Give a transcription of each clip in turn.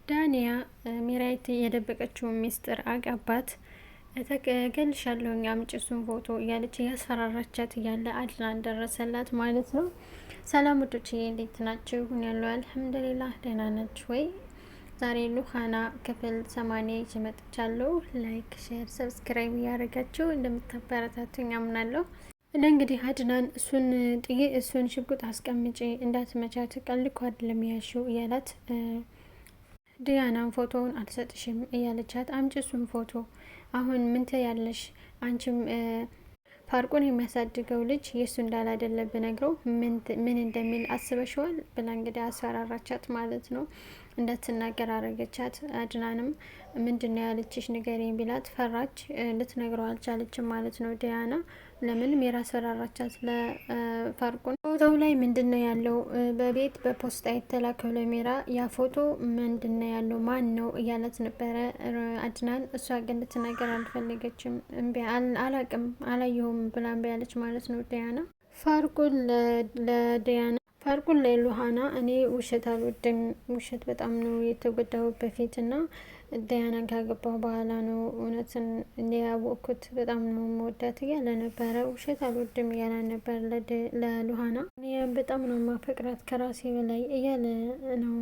ዳንያ ሚራይት የደበቀችውን ሚስጥር አጋባት። ተገልሻለሁኝ አምጪ እሱን ፎቶ እያለች እያስፈራራቻት እያለ አድናን ደረሰላት ማለት ነው። ሰላም ውዶችዬ እንዴት ናችሁ? ሁን ያለው አልሐምዱሊላህ ደህና ናችሁ ወይ? ዛሬ ሉሃና ክፍል 80 ይዤ መጥቻለሁ። ላይክ፣ ሼር፣ ሰብስክራይብ እያደረጋችሁ እንደምታበረታቱኝ አምናለሁ። እንግዲህ አድናን እሱን ሽጉጥ አስቀምጪ እንዳትመቻት ቀልኮ አይደለም ያልሽው እያላት ዲያናን ፎቶውን አልሰጥሽም እያለቻት አምጪ እሱን ፎቶ አሁን ምን ትያለሽ? አንቺም ፋርቁን የሚያሳድገው ልጅ የእሱ እንዳላደለ ብነግረው ምን እንደሚል አስበሽዋል ብላ እንግዲህ አስፈራራቻት ማለት ነው። እንዳትናገር አረገቻት። አድናንም ምንድነው ያለችሽ ንገሪኝ ቢላት ፈራች፣ ልትነግረው አልቻለችም ማለት ነው። ዲያና ለምን ሜራ አስፈራራቻት። ለፋርቁን ፎቶው ላይ ምንድነው ያለው? በቤት በፖስታ የተላከው ለሜራ ያ ፎቶ ምንድነው ያለው? ማን ነው እያለት ነበረ አድናን። እሷ ግን ልትናገር አልፈለገችም። እምቢ አላቅም አላየሁም ብላ እምቢ ያለች ማለት ነው። ዲያና ፋርቁን ለሉሃና እኔ ውሸት አልወድም፣ ውሸት በጣም ነው የተጎዳው በፊት እና ዲያናን ካገባሁ በኋላ ነው እውነትን ያወቅኩት፣ በጣም ነው መወዳት እያለ ነበረ። ውሸት አልወድም እያለ ነበር ለሉሃና። እኔ በጣም ነው ማፈቅራት ከራሴ በላይ እያለ ነው።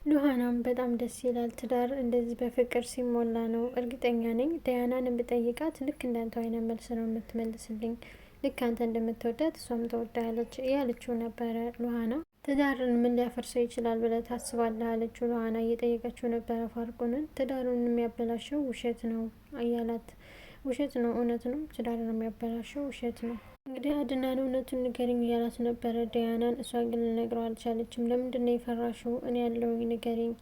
ሉሃናም በጣም ደስ ይላል ትዳር እንደዚህ በፍቅር ሲሞላ ነው። እርግጠኛ ነኝ ዲያናን ብጠይቃት ልክ እንዳንተው አይነት መልስ ነው የምትመልስልኝ፣ ልክ አንተ እንደምትወዳት እሷም ተወዳለች እያለችው ነበረ ሉሃና። ትዳርን ምን ሊያፈርሰው ይችላል ብለህ ታስባለህ? አለችው ሉሃና እየጠየቀችው ነበረ ፋርቁንን። ትዳሩን የሚያበላሸው ውሸት ነው እያላት፣ ውሸት ነው እውነት ነው፣ ትዳርን የሚያበላሸው ውሸት ነው። እንግዲህ አድናን እውነቱን ንገሪኝ እያላት ነበረ ዲያናን። እሷ ግን ልነግረው አልቻለችም። ለምንድን ነው የፈራሽው? እኔ ያለው ንገሪኝ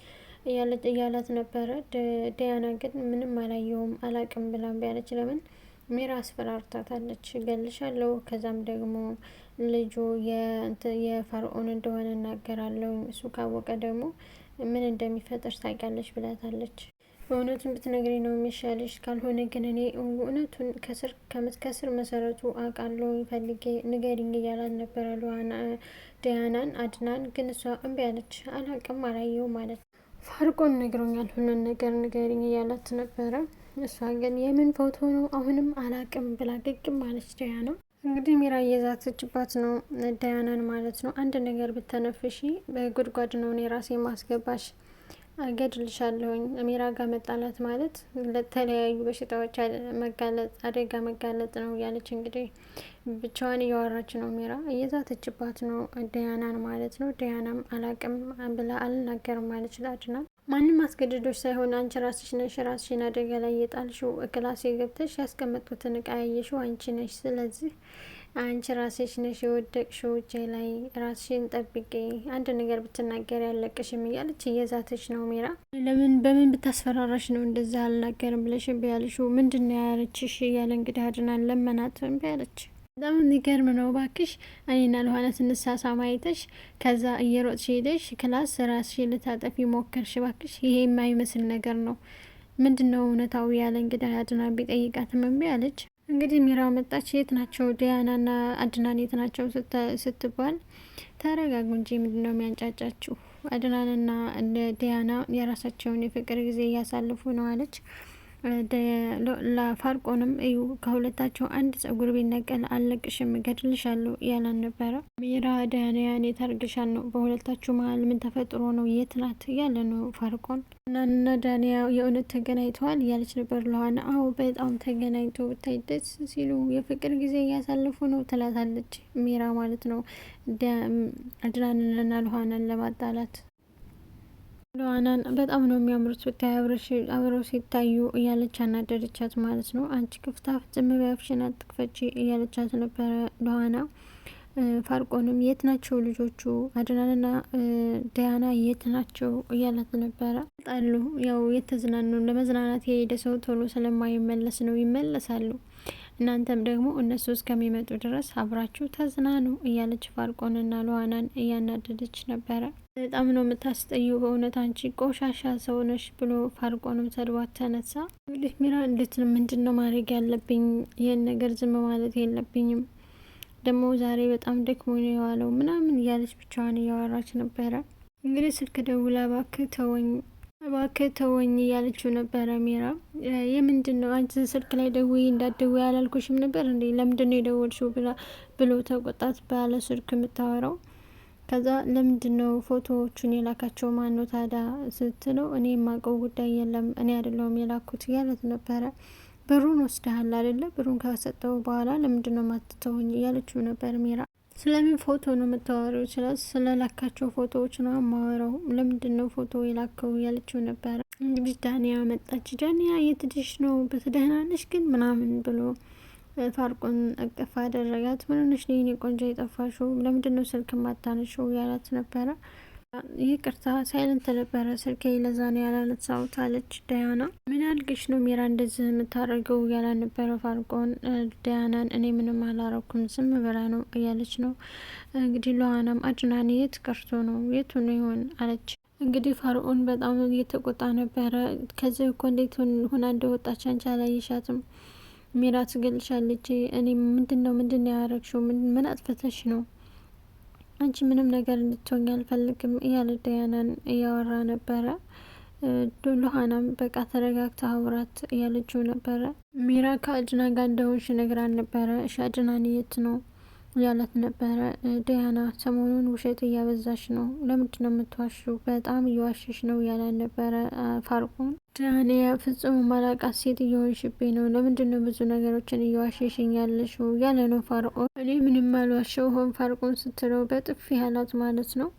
እያላት ነበረ። ዲያና ግን ምንም አላየውም አላቅም ብላ እምቢ አለች። ለምን? ሜራ አስፈራርታታለች። ገልሻለሁ፣ ከዛም ደግሞ ልጁ የፈርዖን እንደሆነ እናገራለሁ፣ እሱ ካወቀ ደግሞ ምን እንደሚፈጠር ታውቂያለሽ ብላታለች። እውነቱን ብትነግሪ ነው የሚሻልሽ፣ ካልሆነ ግን እኔ እውነቱን ከስር መሰረቱ አውቃለሁ፣ ፈልጌ ንገሪኝ እያላት ነበረ ዲያናን። አድናን ግን እሷ እምቢ አለች። አላቅም አላየው ማለት ነው። ፋርቆን ነግሮኛል ሁሉን ነገር ንገሪኝ እያላት ነበረ። እሷ ግን የምን ፎቶ ነው አሁንም አላቅም ብላ ግግም አለች ዲያና። እንግዲህ ሜራ እየዛተችባት ነው ዲያናን ማለት ነው። አንድ ነገር ብተነፍሺ በጉድጓድ ነው እኔ ራሴ ማስገባሽ፣ እገድልሻለሁኝ። ሜራ ጋር መጣላት ማለት ለተለያዩ በሽታዎች መጋለጥ፣ አደጋ መጋለጥ ነው ያለች እንግዲህ ብቻዋን እያወራች ነው። ሜራ እየዛተችባት ነው ዲያናን ማለት ነው። ዲያናም አላቅም ብላ አልናገርም ማለች ለአድናን። ማንም አስገድዶች ሳይሆን አንቺ ራስሽ ነሽ ራስሽን አደጋ ላይ የጣልሽው። ክላሴ ገብተሽ ያስቀመጥኩትን እቃ ያየሽው አንቺ ነሽ። ስለዚህ አንቺ ራስሽ ነሽ የወደቅሽው እጄ ላይ፣ ራስሽን ጠብቄ፣ አንድ ነገር ብትናገር ያለቅሽም እያለች እየዛተች ነው ሜራ። በምን ብታስፈራራሽ ነው እንደዛ አልናገርም ብለሽ እምቢ ያልሽው? ምንድን ነው ያለችሽ? እያለ እንግዲህ አድናን ለመናት። እምቢ አለች። በጣም የሚገርም ነው ባክሽ። እኔና ለሆነ ስንሳሳ ማየተሽ ከዛ እየሮጥሽ ሄደሽ ክላስ ራስሽን ልታጠፊ ሞከርሽ። ባክሽ ይሄ የማይመስል ነገር ነው። ምንድን ነው እውነታው? ያለ እንግዲህ አድናን ቢጠይቃትም እምቢ አለች። እንግዲህ ሜራ መጣች። የት ናቸው ዲያናና አድናን የት ናቸው ስትባል፣ ተረጋጉ እንጂ ምንድን ነው የሚያንጫጫችሁ? አድናንና ዲያና የራሳቸውን የፍቅር ጊዜ እያሳልፉ ነው አለች። ለፋርቆንም እዩ ከሁለታቸው አንድ ጸጉር ቢነቀል አለቅሽም እገድልሻለሁ እያላን ነበረ። ሜራ ዳንያን የታርግሻል ነው፣ በሁለታችሁ መሀል ምን ተፈጥሮ ነው? የት ናት እያለ ነው ፋርቆን። እናንና ዳንያ የእውነት ተገናኝተዋል እያለች ነበር ለዋና። አዎ በጣም ተገናኝቶ ብታይ ደስ ሲሉ የፍቅር ጊዜ እያሳለፉ ነው ትላታለች ሜራ ማለት ነው። አድናንንና ሉሃናን ለማጣላት ሉሃናን በጣም ነው የሚያምሩት ብታይ አብረው ሲታዩ እያለች አናደደቻት ማለት ነው። አንቺ ክፍታፍ ዝም በይ አፍሽን አትክፈቺ እያለቻት ነበረ ሉሃና። ፋርቆንም የት ናቸው ልጆቹ አድናንና ዲያና የት ናቸው እያላት ነበረ። ጣሉ ያው የተዝናኑ ለመዝናናት የሄደ ሰው ቶሎ ስለማይመለስ ነው፣ ይመለሳሉ። እናንተም ደግሞ እነሱ እስከሚመጡ ድረስ አብራችሁ ተዝናኑ እያለች ፋርቆንና ሉሃናን እያናደደች ነበረ። በጣም ነው የምታስጠዩ በእውነት አንቺ ቆሻሻ ሰው ነሽ ብሎ ፋርቆንም ሰድቧት ተነሳ። እንግዲህ ሜራ ምንድን ነው ማድረግ ያለብኝ? ይህን ነገር ዝም ማለት የለብኝም ደግሞ ዛሬ በጣም ደክሞ ነው የዋለው ምናምን እያለች ብቻዋን እያወራች ነበረ። እንግዲህ ስልክ ደውላ እባክህ ተወኝ እያለችው ነበረ ሜራ። የምንድን ነው አንቺ ስልክ ላይ ደውይ እንዳትደውይ አላልኩሽም ነበር እንዴ? ለምንድን ነው የደወልሽው ብሎ ተቆጣት። ባለ ስልክ የምታወራው ከዛ ለምንድን ነው ፎቶዎቹን የላካቸው ማን ነው ታዲያ ስትለው እኔ የማውቀው ጉዳይ የለም እኔ አይደለሁም የላኩት እያለት ነበረ። ብሩን ወስደሃል አይደለ? ብሩን ከሰጠው በኋላ ለምንድን ነው ማትተውኝ እያለችው ነበር ሜራ። ስለምን ፎቶ ነው የምታወሪው? ስለላካቸው ፎቶዎች ነው የማወራው። ለምንድን ነው ፎቶ የላከው እያለችው ነበረ። እንግዲህ ዳንያ መጣች። ዳንያ የት ሄደሽ ነው? በደህና ነሽ ግን ምናምን ብሎ ፋርቆን እቅፍ አደረጋት። ምን ሆነሽ ነው የኔ ቆንጆ የጠፋሽው? ለምንድን ነው ስልክ ማታነሽው እያላት ነበረ። ይቅርታ ሳይለንት ነበረ ስልኬ ለዛ ነው ያላነሳሁት አለች ዳያና። ምን አልገሽ ነው ሜራ እንደዚህ የምታደርገው እያላ ነበረ ፋርቆን ዳያናን። እኔ ምንም አላረኩም ዝም ብላ ነው እያለች ነው። እንግዲህ ለዋናም አድናን የት ቀርቶ ነው የቱ ነው ይሆን አለች። እንግዲህ ፋርኦን በጣም እየተቆጣ ነበረ። ከዚህ እኮ እንዴት ሆና እንደወጣች አንቺ አላየሻትም? ሜራ ትገልሻለች። እኔ ምንድን ነው ያረግሽው? ምን አጥፍተሽ ነው? አንቺ ምንም ነገር እንድትሆኝ አልፈልግም እያለ ዳያናን እያወራ ነበረ። ሉሃናም በቃ ተረጋግታ አውራት እያለችው ነበረ። ሜራ ከአድናን ጋር እንደሆንሽ ነግራን ነበረ። እሺ አድናን የት ነው እያለት ነበረ። ዳያና ሰሞኑን ውሸት እያበዛሽ ነው፣ ለምንድን ነው የምትዋሽው? በጣም እየዋሸሽ ነው እያለን ነበረ ፋርቆን። ዳንያ ፍጹም ማላቃት ሴት እየሆንሽብኝ ነው፣ ለምንድን ነው ብዙ ነገሮችን እየዋሸሽኝ ያለሽው እያለ ነው ፋርቆን። እኔ ምንም አልዋሸሁም ፋርቆን ስትለው በጥፊ ያላት ማለት ነው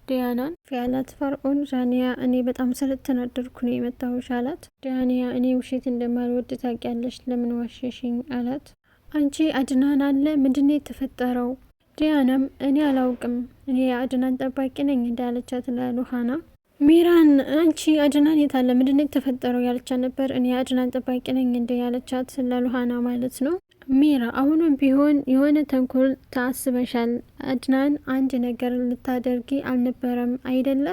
ዳያናን ያላት ፋርቆን። ዳንያ እኔ በጣም ስለተናደድኩ ነው የመታሁሽ አላት። ዳንያ እኔ ውሸት እንደማልወድ ታውቂያለሽ፣ ለምን ዋሸሽኝ አላት። አንቺ አድናን አለ ምንድነው የተፈጠረው? ዲያናም እኔ አላውቅም እኔ አድናን ጠባቂ ነኝ እንዳለቻት ለሉሃና። ሜራን አንቺ አድናን የታለ ምንድነው የተፈጠረው ያለቻት ነበር። እኔ አድናን ጠባቂ ነኝ እንደ ያለቻት ለሉሃና ማለት ነው። ሜራ አሁንም ቢሆን የሆነ ተንኮል ታስበሻል፣ አድናን አንድ ነገር ልታደርጊ አልነበረም አይደለ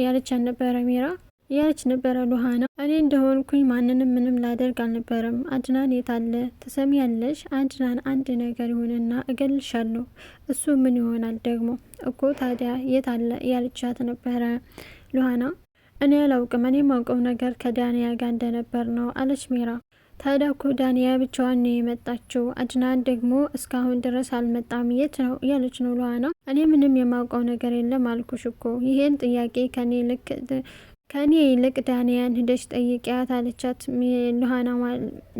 ያለቻት ነበረ ሜራ ያች ነበረ ሉሃና። እኔ እንደሆንኩኝ ማንንም ምንም ላደርግ አልነበረም። አድናን የታለ ትሰሚያለሽ? አድናን አንድ ነገር ይሆንና እገልሻለሁ። እሱ ምን ይሆናል ደግሞ እኮ ታዲያ የታለ ያልቻት ነበረ ሉሃና። እኔ አላውቅም፣ እኔ ማውቀው ነገር ከዳንያ ጋር እንደነበር ነው አለች ሜራ። ታዲያ እኮ ዳንያ ብቻዋን ነው የመጣችው፣ አድናን ደግሞ እስካሁን ድረስ አልመጣም፣ የት ነው እያለች ነው ሉሃና። እኔ ምንም የማውቀው ነገር የለም አልኩሽ እኮ። ይሄን ጥያቄ ከኔ ይልቅ ዳንያን ሂደሽ ጠይቂያት አለቻት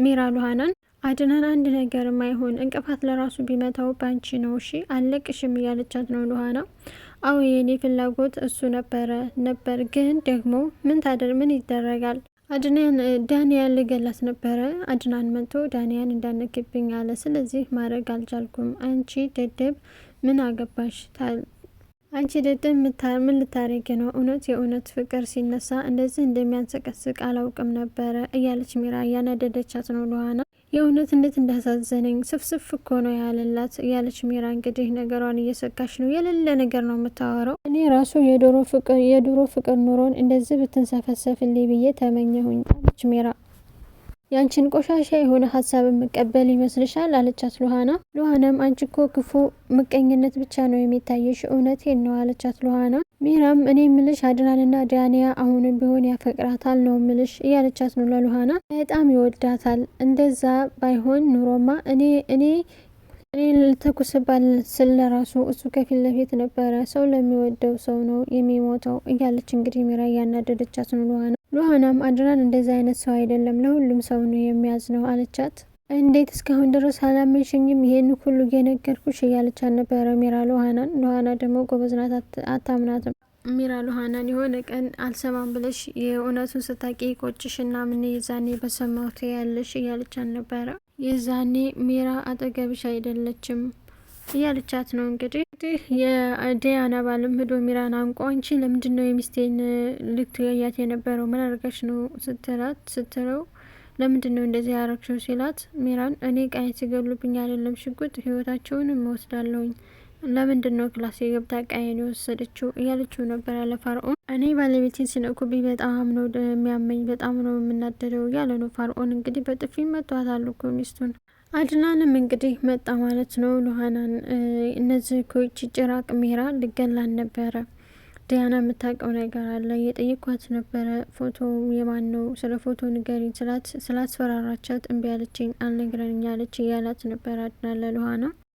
ሜራ ሉሃናን። አድናን አንድ ነገር ማይሆን እንቅፋት ለራሱ ቢመታው ባንቺ ነው እሺ አለቅሽም እያለቻት ነው ሉሃና። አዎ የኔ ፍላጎት እሱ ነበር ግን ደግሞ ምን ይደረጋል። ዳንያን ልገላት ነበረ። አድናን መጥቶ ዳንያን እንዳነክብኝ አለ። ስለዚህ ማድረግ አልቻልኩም። አንቺ ደደብ ምን አገባሽ? አንቺ ደደብ ምን ልታረጊ ነው? የእውነት ፍቅር ሲነሳ እንደዚህ እንደሚያንሰቀስቅ አላውቅም ነበረ እያለች ሜራ እያናደደቻት ነው ሉሃና። የእውነት እንዴት እንዳሳዘነኝ ስፍስፍ እኮ ነው ያለላት እያለች ሜራ እንግዲህ ነገሯን እየሰካች ነው። የሌለ ነገር ነው የምታወራው። እኔ ራሱ የድሮ ፍቅር ኑሮን እንደዚህ ብትንሰፈሰፍልኝ ብዬ ተመኘሁኝ አለች ሜራ። ያንቺን ቆሻሻ የሆነ ሀሳብ መቀበል ይመስልሻል አለቻት ሉሃናም አንቺ እኮ ክፉ ምቀኝነት ብቻ ነው የሚታየሽ፣ እውነቴን ነው አለቻት ሉሃና። ሜራም እኔ ምልሽ አድናንና ዳንያ አሁንም ቢሆን ያፈቅራታል ነው ምልሽ እያለቻት ነው ለሉሃና። በጣም ይወዳታል። እንደዛ ባይሆን ኑሮማ እኔ ልተኩስባል ስል ለራሱ እሱ ከፊት ለፊት ነበረ። ሰው ለሚወደው ሰው ነው የሚሞተው እያለች እንግዲህ ሜራ እያናደደቻት ነው ሉሃናም አድናን እንደዚህ አይነት ሰው አይደለም፣ ለሁሉም ሰው ነው የሚያዝነው አለቻት። እንዴት እስካሁን ድረስ አላመንሽኝም? ይሄን ሁሉ እየነገርኩሽ እያለቻት ነበረ ሜራ ሉሃናን። ሉሃና ደግሞ ጎበዝ ናት፣ አታምናትም። ሜራ ሉሃናን የሆነ ቀን አልሰማም ብለሽ የእውነቱን ስታቂ ቆጭሽና ምን የዛኔ በሰማሁት ያለሽ እያለቻት ነበረ። የዛኔ ሜራ አጠገብሽ አይደለችም እያለቻት ነው እንግዲህ የዲያና ባልም ሄዶ ሜራን አንቆ አንቺ ለምንድን ነው የሚስቴን ልትገያት የነበረው? ምን አድርጋሽ ነው ስትለው ለምንድን ነው እንደዚህ ያረግሽው ሲላት ሜራን እኔ ቃየት ሲገሉብኝ አይደለም ሽጉጥ ህይወታቸውንም እወስዳለሁኝ፣ ለምንድን ነው ክላስ የገብታ ቃየን የወሰደችው እያለችው ነበር ያለ ፋርኦን። እኔ ባለቤቴን ሲነኩብኝ በጣም ነው የሚያመኝ፣ በጣም ነው የምናደደው እያለ ነው ፋርኦን። እንግዲህ በጥፊ መቷታል እኮ ሚስቱን። አድናንም እንግዲህ መጣ ማለት ነው ሉሃናን። እነዚህ ኮች ጭራቅ ሜራ ልገላን ነበረ። ዲያና የምታውቀው ነገር አለ የጠየኳት ነበረ። ፎቶ የማን ነው? ስለ ፎቶ ንገሪኝ ስላስፈራራቻት እምቢ አለችኝ። አልነግረኝ አለች እያላት ነበር አድናን ለሉሃና